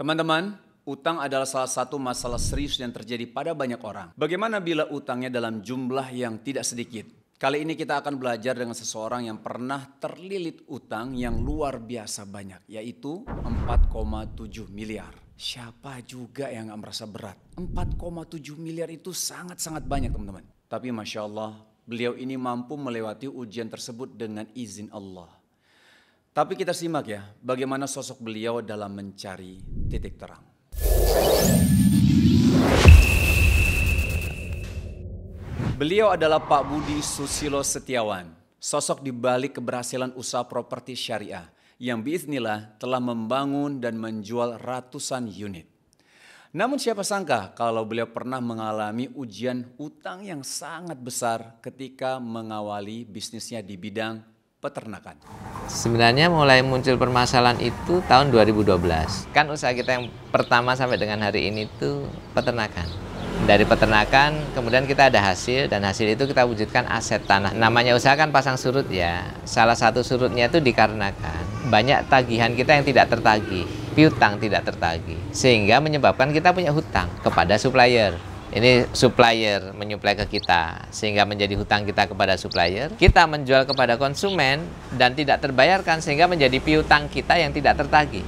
Teman-teman, utang adalah salah satu masalah serius yang terjadi pada banyak orang. Bagaimana bila utangnya dalam jumlah yang tidak sedikit? Kali ini kita akan belajar dengan seseorang yang pernah terlilit utang yang luar biasa banyak, yaitu 4,7 miliar. Siapa juga yang gak merasa berat? 4,7 miliar itu sangat-sangat banyak, teman-teman. Tapi Masya Allah, beliau ini mampu melewati ujian tersebut dengan izin Allah. Tapi kita simak ya, bagaimana sosok beliau dalam mencari titik terang. Beliau adalah Pak Budi Susilo Setiawan, sosok di balik keberhasilan usaha properti syariah yang biiznillah telah membangun dan menjual ratusan unit. Namun siapa sangka kalau beliau pernah mengalami ujian utang yang sangat besar ketika mengawali bisnisnya di bidang peternakan. Sebenarnya mulai muncul permasalahan itu tahun 2012. Kan usaha kita yang pertama sampai dengan hari ini itu peternakan. Dari peternakan kemudian kita ada hasil, dan hasil itu kita wujudkan aset tanah. Namanya usaha kan pasang surut ya. Salah satu surutnya itu dikarenakan banyak tagihan kita yang tidak tertagih, piutang tidak tertagih, sehingga menyebabkan kita punya hutang kepada supplier. Ini supplier menyuplai ke kita, sehingga menjadi hutang kita kepada supplier. Kita menjual kepada konsumen dan tidak terbayarkan, sehingga menjadi piutang kita yang tidak tertagih.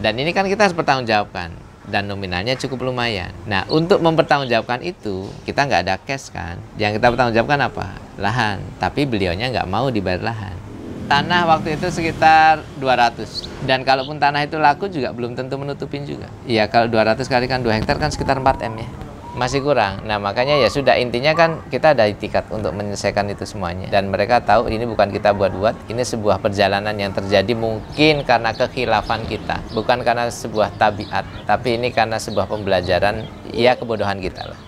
Dan ini kan kita harus bertanggungjawabkan, dan nominalnya cukup lumayan. Nah, untuk mempertanggungjawabkan itu, kita nggak ada cash kan. Yang kita bertanggungjawabkan apa? Lahan. Tapi beliaunya nggak mau dibayar lahan. Tanah waktu itu sekitar 200. Dan kalaupun tanah itu laku juga belum tentu menutupin juga. Iya, kalau 200 kali kan 2 hektar kan sekitar 4 M ya. Masih kurang. Nah, makanya ya sudah, intinya kan kita ada itikat untuk menyelesaikan itu semuanya. Dan mereka tahu ini bukan kita buat-buat, ini sebuah perjalanan yang terjadi mungkin karena kekhilafan kita, bukan karena sebuah tabiat, tapi ini karena sebuah pembelajaran, ya kebodohan kita lah.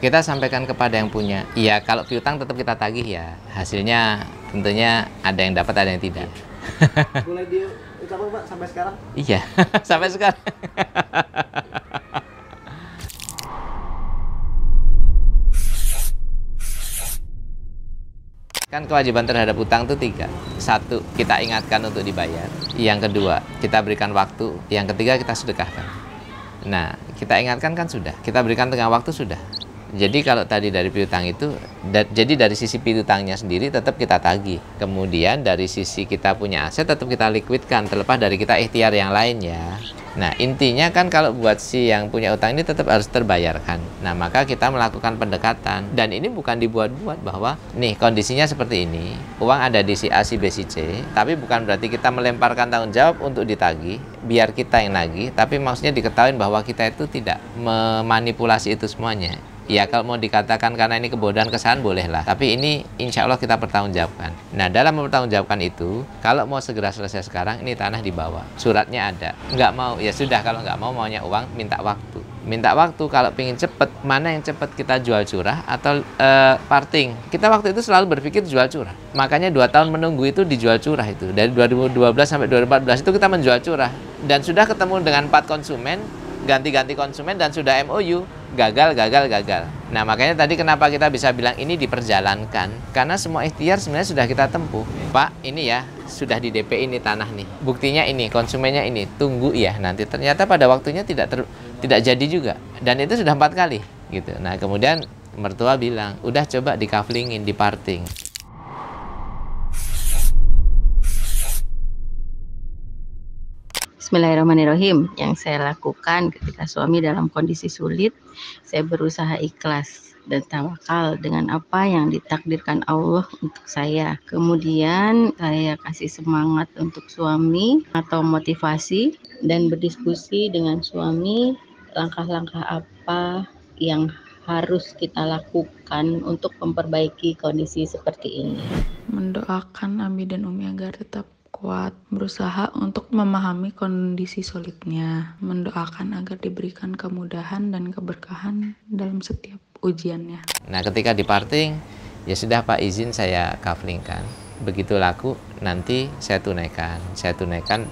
Kita sampaikan kepada yang punya, ya kalau piutang tetap kita tagih ya, hasilnya tentunya ada yang dapat, ada yang tidak. Mulai diucapkan Pak sampai sekarang? Iya, sampai sekarang. Kan kewajiban terhadap utang itu 3. 1, kita ingatkan untuk dibayar. Yang kedua, kita berikan waktu. Yang ketiga, kita sedekahkan. Nah, kita ingatkan kan sudah. Kita berikan tengah waktu sudah. Jadi kalau tadi dari piutang itu, jadi dari sisi piutangnya sendiri tetap kita tagih. Kemudian dari sisi kita punya aset tetap kita liquidkan, terlepas dari kita ikhtiar yang lain ya. Nah, intinya kan kalau buat si yang punya utang ini tetap harus terbayarkan. Nah, maka kita melakukan pendekatan. Dan ini bukan dibuat-buat bahwa nih kondisinya seperti ini, uang ada di si A, si B, si C, tapi bukan berarti kita melemparkan tanggung jawab untuk ditagih, biar kita yang nagih, tapi maksudnya diketahui bahwa kita itu tidak memanipulasi itu semuanya. Ya kalau mau dikatakan karena ini kebodohan kesalahan bolehlah, tapi ini insya Allah kita pertanggungjawabkan. Nah, dalam mempertanggungjawabkan itu, kalau mau segera selesai sekarang, ini tanah dibawa, suratnya ada. Nggak mau, ya sudah, kalau nggak mau maunya uang, minta waktu. Minta waktu kalau pingin cepet, mana yang cepet kita jual curah atau parting. Kita waktu itu selalu berpikir jual curah. Makanya 2 tahun menunggu itu dijual curah itu. Dari 2012 sampai 2014 itu kita menjual curah. Dan sudah ketemu dengan 4 konsumen, ganti-ganti konsumen, dan sudah MOU. Gagal. Nah, makanya tadi kenapa kita bisa bilang ini diperjalankan, karena semua ikhtiar sebenarnya sudah kita tempuh. Pak, ini ya sudah di DP ini tanah nih, buktinya ini, konsumennya ini, tunggu ya nanti. Ternyata pada waktunya tidak jadi juga, dan itu sudah 4 kali gitu. Nah, kemudian mertua bilang udah coba dikaflingin, diparting. Bismillahirrahmanirrahim. Yang saya lakukan ketika suami dalam kondisi sulit, saya berusaha ikhlas dan tawakal dengan apa yang ditakdirkan Allah untuk saya. Kemudian saya kasih semangat untuk suami atau motivasi, dan berdiskusi dengan suami langkah-langkah apa yang harus kita lakukan untuk memperbaiki kondisi seperti ini. Mendoakan Abi dan Umi agar tetap kuat, berusaha untuk memahami kondisi sulitnya, mendoakan agar diberikan kemudahan dan keberkahan dalam setiap ujiannya. Nah, ketika diparting, ya sudah Pak, izin saya kaflingkan. Begitu laku, nanti saya tunaikan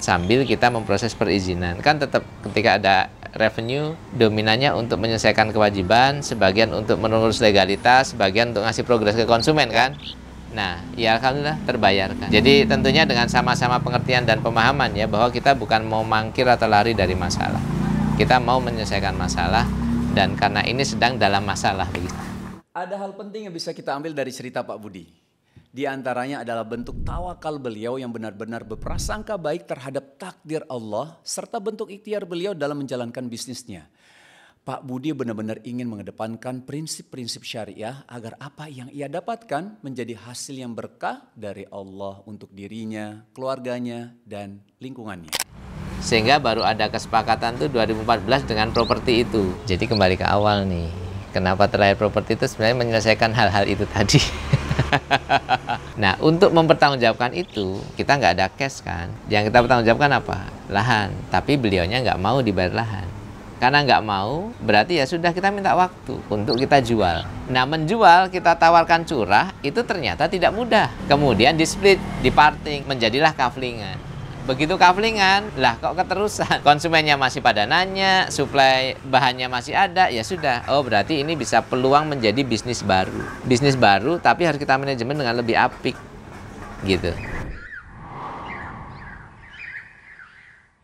sambil kita memproses perizinan. Kan tetap ketika ada revenue, dominannya untuk menyelesaikan kewajiban, sebagian untuk mengurus legalitas, sebagian untuk ngasih progres ke konsumen kan. Nah, ya alhamdulillah terbayarkan. Jadi tentunya dengan sama-sama pengertian dan pemahaman ya, bahwa kita bukan mau mangkir atau lari dari masalah. Kita mau menyelesaikan masalah dan karena ini sedang dalam masalah begitu. Ada hal penting yang bisa kita ambil dari cerita Pak Budi. Di antaranya adalah bentuk tawakal beliau yang benar-benar berprasangka baik terhadap takdir Allah serta bentuk ikhtiar beliau dalam menjalankan bisnisnya. Pak Budi benar-benar ingin mengedepankan prinsip-prinsip syariah agar apa yang ia dapatkan menjadi hasil yang berkah dari Allah untuk dirinya, keluarganya, dan lingkungannya. Sehingga baru ada kesepakatan tuh 2014 dengan properti itu. Jadi kembali ke awal nih, kenapa terlahir properti itu sebenarnya menyelesaikan hal-hal itu tadi. Nah, untuk mempertanggungjawabkan itu, kita nggak ada cash kan. Yang kita pertanggungjawabkan apa? Lahan. Tapi beliaunya nggak mau dibayar lahan. Karena nggak mau, berarti ya sudah kita minta waktu untuk kita jual. Nah, menjual kita tawarkan curah, itu ternyata tidak mudah. Kemudian di split, di parting, menjadilah kaflingan. Begitu kaflingan, lah kok keterusan. Konsumennya masih pada nanya, suplai bahannya masih ada, ya sudah. Oh, berarti ini bisa peluang menjadi bisnis baru. Bisnis baru tapi harus kita manajemen dengan lebih apik. Gitu.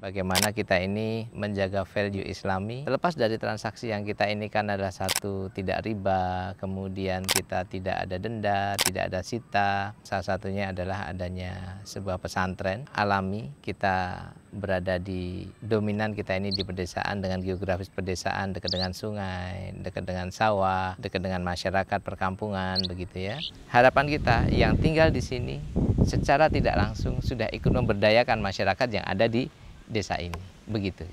Bagaimana kita ini menjaga value Islami. Terlepas dari transaksi yang kita ini kan adalah satu, tidak riba, kemudian kita tidak ada denda, tidak ada sita. Salah satunya adalah adanya sebuah pesantren alami. Kita berada di dominan kita ini di pedesaan dengan geografis pedesaan, dekat dengan sungai, dekat dengan sawah, dekat dengan masyarakat perkampungan, begitu ya. Harapan kita yang tinggal di sini secara tidak langsung sudah ikut memberdayakan masyarakat yang ada di desa ini, begitu.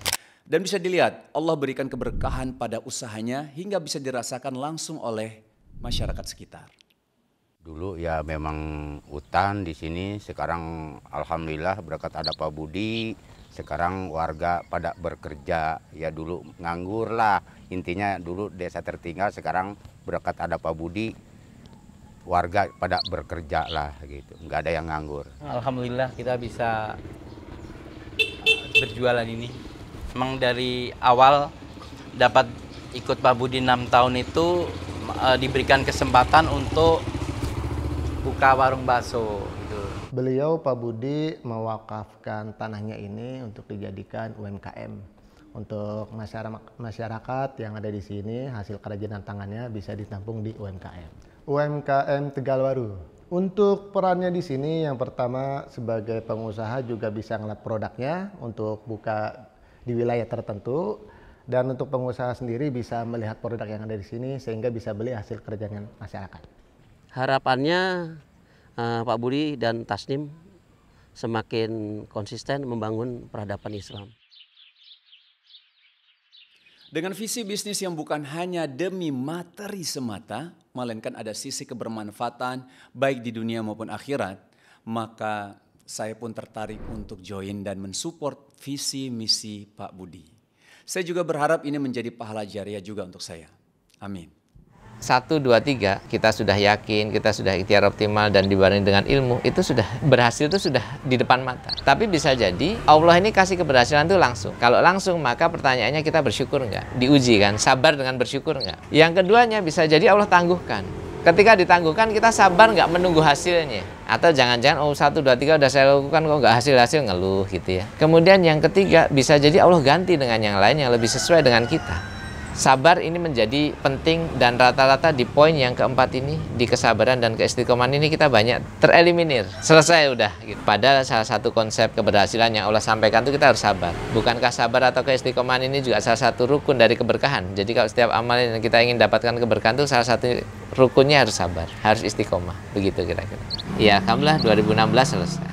Dan bisa dilihat Allah berikan keberkahan pada usahanya hingga bisa dirasakan langsung oleh masyarakat sekitar. Dulu ya memang hutan di sini, sekarang alhamdulillah berkat ada Pak Budi, sekarang warga pada bekerja. Ya dulu nganggur lah, intinya dulu desa tertinggal, sekarang berkat ada Pak Budi warga pada bekerja lah gitu, nggak ada yang nganggur. Alhamdulillah kita bisa berjualan ini. Memang dari awal dapat ikut Pak Budi 6 tahun itu diberikan kesempatan untuk buka warung bakso gitu. Beliau Pak Budi mewakafkan tanahnya ini untuk dijadikan UMKM. Untuk masyarakat yang ada di sini, hasil kerajinan tangannya bisa ditampung di UMKM. UMKM Tegalwaru. Untuk perannya di sini yang pertama sebagai pengusaha juga bisa ngeliat produknya untuk buka di wilayah tertentu, dan untuk pengusaha sendiri bisa melihat produk yang ada di sini sehingga bisa beli hasil kerjaan masyarakat. Harapannya Pak Budi dan Tasnim semakin konsisten membangun peradaban Islam. Dengan visi bisnis yang bukan hanya demi materi semata, melainkan ada sisi kebermanfaatan baik di dunia maupun akhirat, maka saya pun tertarik untuk join dan mensupport visi misi Pak Budi. Saya juga berharap ini menjadi pahala jariah juga untuk saya. Amin. 1, 2, 3 kita sudah yakin, kita sudah ikhtiar optimal dan dibarengi dengan ilmu, itu sudah berhasil, itu sudah di depan mata. Tapi bisa jadi Allah ini kasih keberhasilan itu langsung. Kalau langsung maka pertanyaannya kita bersyukur nggak? Diuji kan, sabar dengan bersyukur nggak? Yang keduanya bisa jadi Allah tangguhkan. Ketika ditangguhkan kita sabar nggak menunggu hasilnya. Atau jangan-jangan 1, 2, 3 udah saya lakukan kok nggak hasil-hasil, ngeluh gitu ya. Kemudian yang ketiga bisa jadi Allah ganti dengan yang lain yang lebih sesuai dengan kita. Sabar ini menjadi penting dan rata-rata di poin yang keempat ini, di kesabaran dan keistiqomahan ini kita banyak tereliminir. Selesai udah gitu. Padahal salah satu konsep keberhasilan yang Allah sampaikan itu kita harus sabar. Bukankah sabar atau keistiqomahan ini juga salah satu rukun dari keberkahan? Jadi kalau setiap amal yang kita ingin dapatkan keberkahan itu salah satu rukunnya harus sabar, harus istiqomah. Begitu kira-kira. Ya, alhamdulillah 2016 selesai.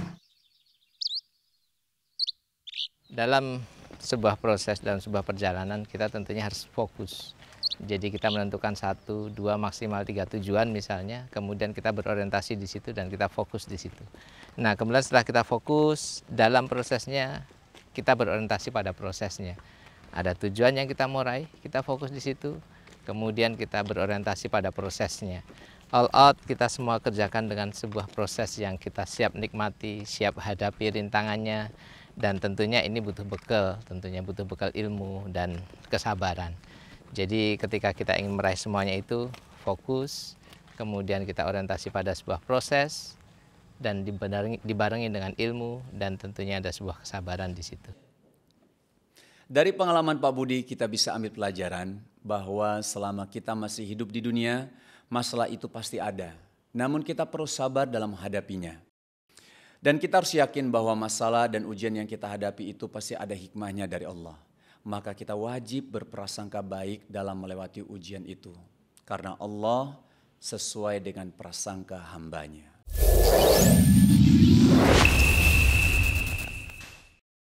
Dalam sebuah proses dalam sebuah perjalanan kita tentunya harus fokus. Jadi kita menentukan 1, 2, maksimal 3 tujuan misalnya, kemudian kita berorientasi di situ dan kita fokus di situ. Nah, kemudian setelah kita fokus dalam prosesnya, kita berorientasi pada prosesnya. Ada tujuan yang kita mau raih, kita fokus di situ. Kemudian kita berorientasi pada prosesnya. All out kita semua kerjakan dengan sebuah proses yang kita siap nikmati, siap hadapi rintangannya. Dan tentunya ini butuh bekal, tentunya butuh bekal ilmu dan kesabaran. Jadi ketika kita ingin meraih semuanya itu, fokus, kemudian kita orientasi pada sebuah proses, dan dibarengi dengan ilmu, dan tentunya ada sebuah kesabaran di situ. Dari pengalaman Pak Budi kita bisa ambil pelajaran bahwa selama kita masih hidup di dunia, masalah itu pasti ada. Namun kita perlu sabar dalam menghadapinya. Dan kita harus yakin bahwa masalah dan ujian yang kita hadapi itu pasti ada hikmahnya dari Allah. Maka kita wajib berprasangka baik dalam melewati ujian itu. Karena Allah sesuai dengan prasangka hambanya.